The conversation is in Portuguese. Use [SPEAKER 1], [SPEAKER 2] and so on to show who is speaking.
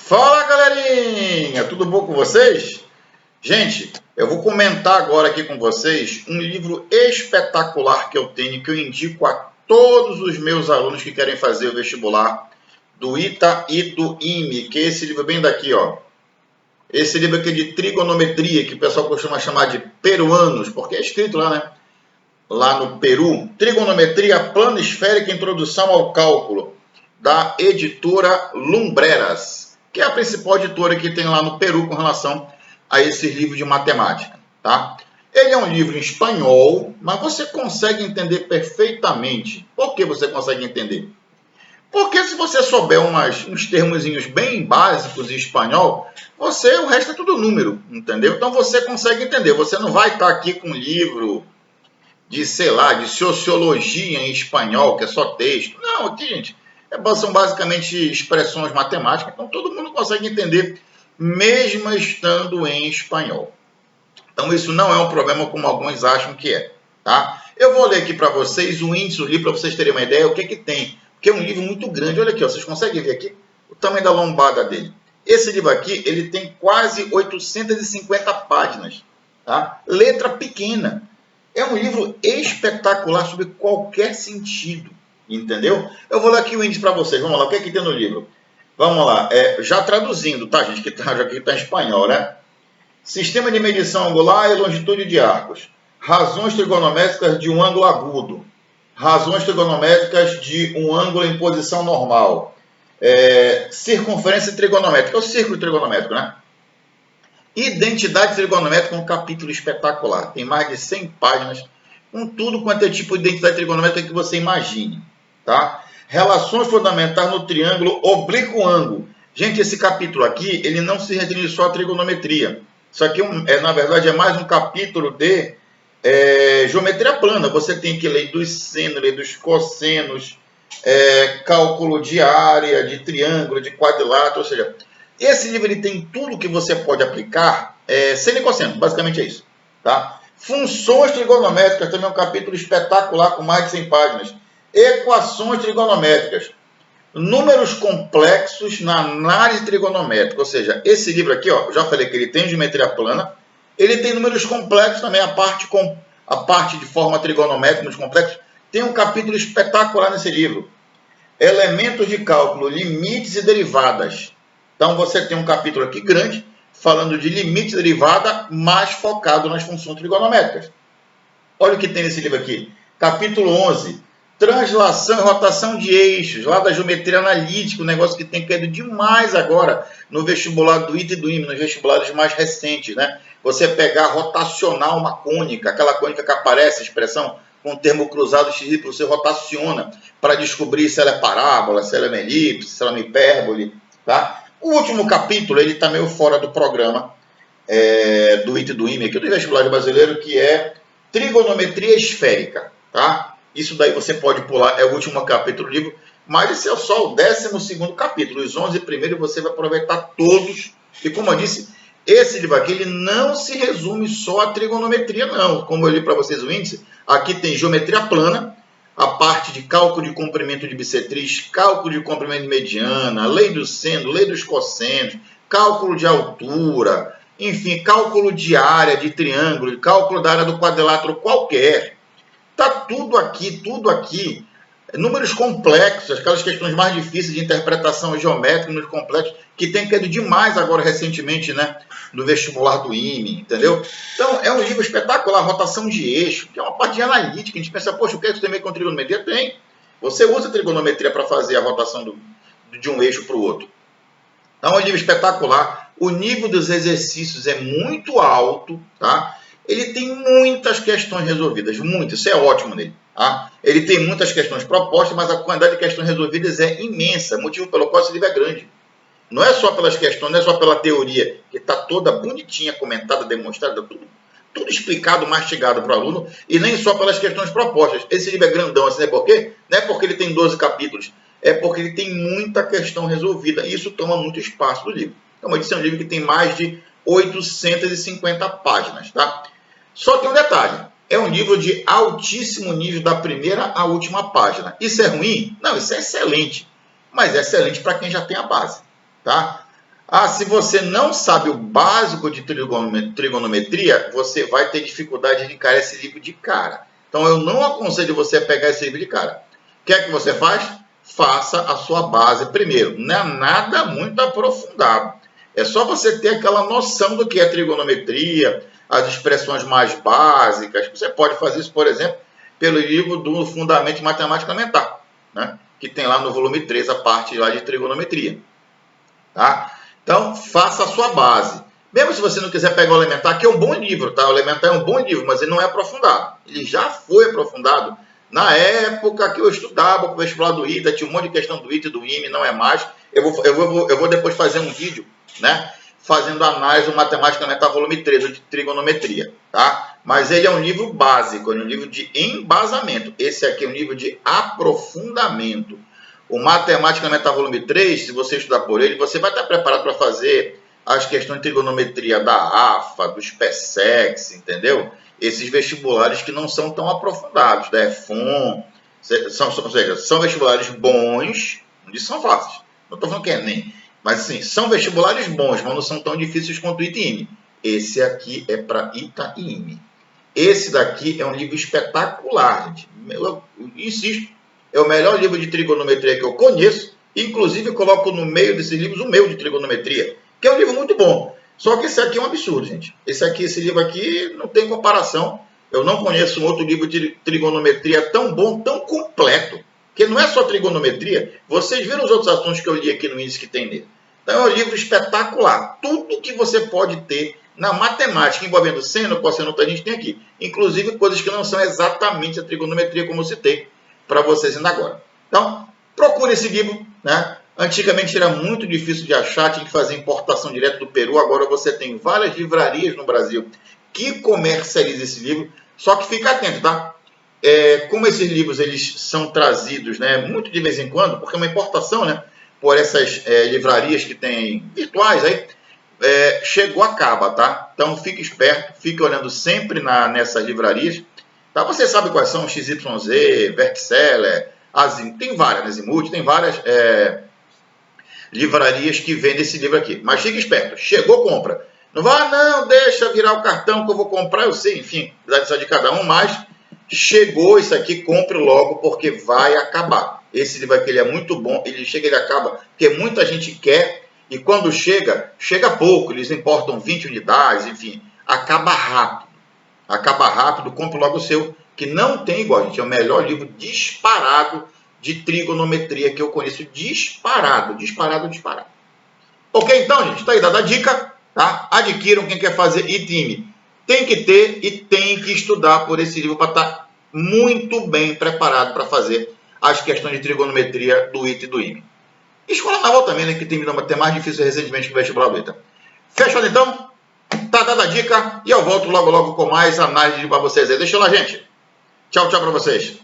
[SPEAKER 1] Fala, galerinha! Tudo bom com vocês? Gente, eu vou comentar agora aqui com vocês um livro espetacular que eu tenho, que eu indico a todos os meus alunos que querem fazer o vestibular do ITA e do IME, que é esse livro bem daqui, ó. Esse livro aqui de trigonometria, que o pessoal costuma chamar de peruanos, porque é escrito lá, né? Lá no Peru. Trigonometria plana esférica, introdução ao cálculo, da editora Lumbreras, que é a principal editora que tem lá no Peru com relação a esse livro de matemática, tá? Ele é um livro em espanhol, mas você consegue entender perfeitamente. Por que você consegue entender? Porque se você souber uns termozinhos bem básicos em espanhol, o resto é tudo número, entendeu? Então você consegue entender. Você não vai estar aqui com um livro de, sei lá, de sociologia em espanhol, que é só texto. Não, aqui, gente, são basicamente expressões matemáticas, então todo mundo consegue entender, mesmo estando em espanhol. Então isso não é um problema como alguns acham que é, tá? Eu vou ler aqui para vocês o índice do livro, para vocês terem uma ideia o que tem, porque é um livro muito grande. Olha aqui, ó, vocês conseguem ver aqui o tamanho da lombada dele. Esse livro aqui, ele tem quase 850 páginas, tá? Letra pequena. É um livro espetacular sobre qualquer sentido, entendeu? Eu vou ler aqui o índice para vocês. Vamos lá, o que é que tem no livro? Vamos lá, já traduzindo, tá, gente? Que tá em espanhol, né? Sistema de medição angular e longitude de arcos. Razões trigonométricas de um ângulo agudo. Razões trigonométricas de um ângulo em posição normal. Circunferência trigonométrica. É o círculo trigonométrico, né? Identidade trigonométrica, um capítulo espetacular. Tem mais de 100 páginas, com tudo quanto é tipo de identidade trigonométrica que você imagine, tá? Relações fundamentais no triângulo oblíquo-ângulo. Gente, esse capítulo aqui, ele não se restringe só à trigonometria. Isso aqui, na verdade, é mais um capítulo de geometria plana. Você tem que ler dos senos, ler dos cossenos, cálculo de área, de triângulo, de quadrilátero, ou seja, esse livro ele tem tudo que você pode aplicar, seno e cosseno, basicamente é isso, tá? Funções trigonométricas, também é um capítulo espetacular com mais de 100 páginas. Equações trigonométricas, números complexos na análise trigonométrica, ou seja, esse livro aqui, ó, eu já falei que ele tem geometria plana, ele tem números complexos também, a parte de forma trigonométrica, números complexos, tem um capítulo espetacular nesse livro. Elementos de cálculo, limites e derivadas. Então, você tem um capítulo aqui grande, falando de limite e derivada, mais focado nas funções trigonométricas. Olha o que tem nesse livro aqui. Capítulo 11. Translação e rotação de eixos, lá da geometria analítica, um negócio que tem caído demais agora no vestibular do ITA e do IME, nos vestibulares mais recentes, né? Você pegar, rotacionar uma cônica, aquela cônica que aparece, a expressão com o termo cruzado x, você rotaciona para descobrir se ela é parábola, se ela é uma elipse, se ela é uma hipérbole, tá? O último capítulo, ele está meio fora do programa do ITA e do IME, aqui do vestibular brasileiro, que é trigonometria esférica, tá? Isso daí você pode pular, é o último capítulo do livro, mas esse é só o 12º capítulo. Os 11 primeiros você vai aproveitar todos. E como eu disse, esse livro aqui ele não se resume só a trigonometria, não. Como eu li para vocês o índice, aqui tem geometria plana, a parte de cálculo de comprimento de bissetriz, cálculo de comprimento de mediana, lei do seno, lei dos cossenos, cálculo de altura, enfim, cálculo de área de triângulo, cálculo da área do quadrilátero qualquer. Está tudo aqui. Números complexos, aquelas questões mais difíceis de interpretação geométrica, números complexos, que tem caído demais agora recentemente, né, no vestibular do IME, entendeu? Então, é um livro espetacular, rotação de eixo, que é uma parte de analítica. A gente pensa, poxa, o que é que isso tem a ver com trigonometria? Tem. Você usa a trigonometria para fazer a rotação de um eixo para o outro. Então, é um livro espetacular. O nível dos exercícios é muito alto, tá? Ele tem muitas questões resolvidas, muitas, isso é ótimo nele. Tá? Ele tem muitas questões propostas, mas a quantidade de questões resolvidas é imensa, motivo pelo qual esse livro é grande. Não é só pelas questões, não é só pela teoria, que está toda bonitinha, comentada, demonstrada, tudo explicado, mastigado para o aluno, e nem só pelas questões propostas. Esse livro é grandão, assim, por quê? Não é porque ele tem 12 capítulos, é porque ele tem muita questão resolvida, e isso toma muito espaço do livro. Então, esse é um livro que tem mais de 850 páginas, tá? Só tem um detalhe, é um livro de altíssimo nível da primeira à última página. Isso é ruim? Não, isso é excelente, mas é excelente para quem já tem a base, tá? Ah, se você não sabe o básico de trigonometria, você vai ter dificuldade de encarar esse livro de cara. Então, eu não aconselho você a pegar esse livro de cara. O que é que você faz? Faça a sua base primeiro. Não é nada muito aprofundado. É só você ter aquela noção do que é trigonometria, as expressões mais básicas. Você pode fazer isso, por exemplo, pelo livro do Fundamento de Matemática Elementar, né? Que tem lá no volume 3 a parte lá de trigonometria. Tá? Então, faça a sua base. Mesmo se você não quiser pegar o Elementar, que é um bom livro, tá? O Elementar é um bom livro, mas ele não é aprofundado. Ele já foi aprofundado na época que eu estudava para o vestibular do ITA, tinha um monte de questão do ITA e do IME, não é mais. Eu vou depois fazer um vídeo, né? Fazendo análise do Matemática Elementar volume 3, de trigonometria, tá? Mas ele é um livro básico, é um livro de embasamento. Esse aqui é um livro de aprofundamento. O Matemática Elementar volume 3, se você estudar por ele, você vai estar preparado para fazer as questões de trigonometria da AFA, dos PSEX, entendeu? Esses vestibulares que não são tão aprofundados, da EFON, ou seja, são vestibulares bons, não diz que são fáceis, não estou falando que é nem, mas assim, são vestibulares bons, mas não são tão difíceis quanto o ITA e IME. Esse aqui é para ITA e IME. Esse daqui é um livro espetacular, gente. Eu insisto, é o melhor livro de trigonometria que eu conheço. Inclusive, coloco no meio desses livros o meu de trigonometria, que é um livro muito bom. Só que esse aqui é um absurdo, gente. Esse livro aqui não tem comparação. Eu não conheço um outro livro de trigonometria tão bom, tão completo. Que não é só trigonometria. Vocês viram os outros assuntos que eu li aqui no índice que tem nele. Então, é um livro espetacular. Tudo que você pode ter na matemática, envolvendo seno, cosseno, a gente tem aqui. Inclusive, coisas que não são exatamente a trigonometria, como eu citei para vocês ainda agora. Então, procure esse livro, né? Antigamente era muito difícil de achar, tinha que fazer importação direto do Peru. Agora você tem várias livrarias no Brasil que comercializam esse livro. Só que fica atento, tá? Como esses livros eles são trazidos, né, muito de vez em quando, porque é uma importação, né, por essas livrarias que tem virtuais aí, chegou, acaba, tá? Então fique esperto, fique olhando sempre nessas livrarias. Tá? Você sabe quais são? XYZ, Verkseller, tem várias, Azimuth, tem várias livrarias que vendem esse livro aqui. Mas fique esperto, chegou, compra. Não vai, não, deixa virar o cartão que eu vou comprar, eu sei, enfim, apesar de cada um, mas chegou isso aqui, compre logo, porque vai acabar. Esse livro aqui ele é muito bom, ele chega, ele acaba, porque muita gente quer, e quando chega pouco, eles importam 20 unidades, enfim, acaba rápido. Acaba rápido, compre logo o seu, que não tem igual, gente. É o melhor livro disparado de trigonometria que eu conheço. Disparado. Ok, então, gente, está aí dada a dica, tá? Adquiram quem quer fazer ITA e IME. Tem que ter e tem que estudar por esse livro para estar muito bem preparado para fazer as questões de trigonometria do ITA e do IME. Escola Naval também, né, que tem até mais difícil recentemente que o vestibular do ITA. Fechado, então? Tá dada a dica e eu volto logo com mais análise para vocês aí. Deixa lá, gente. Tchau, tchau para vocês.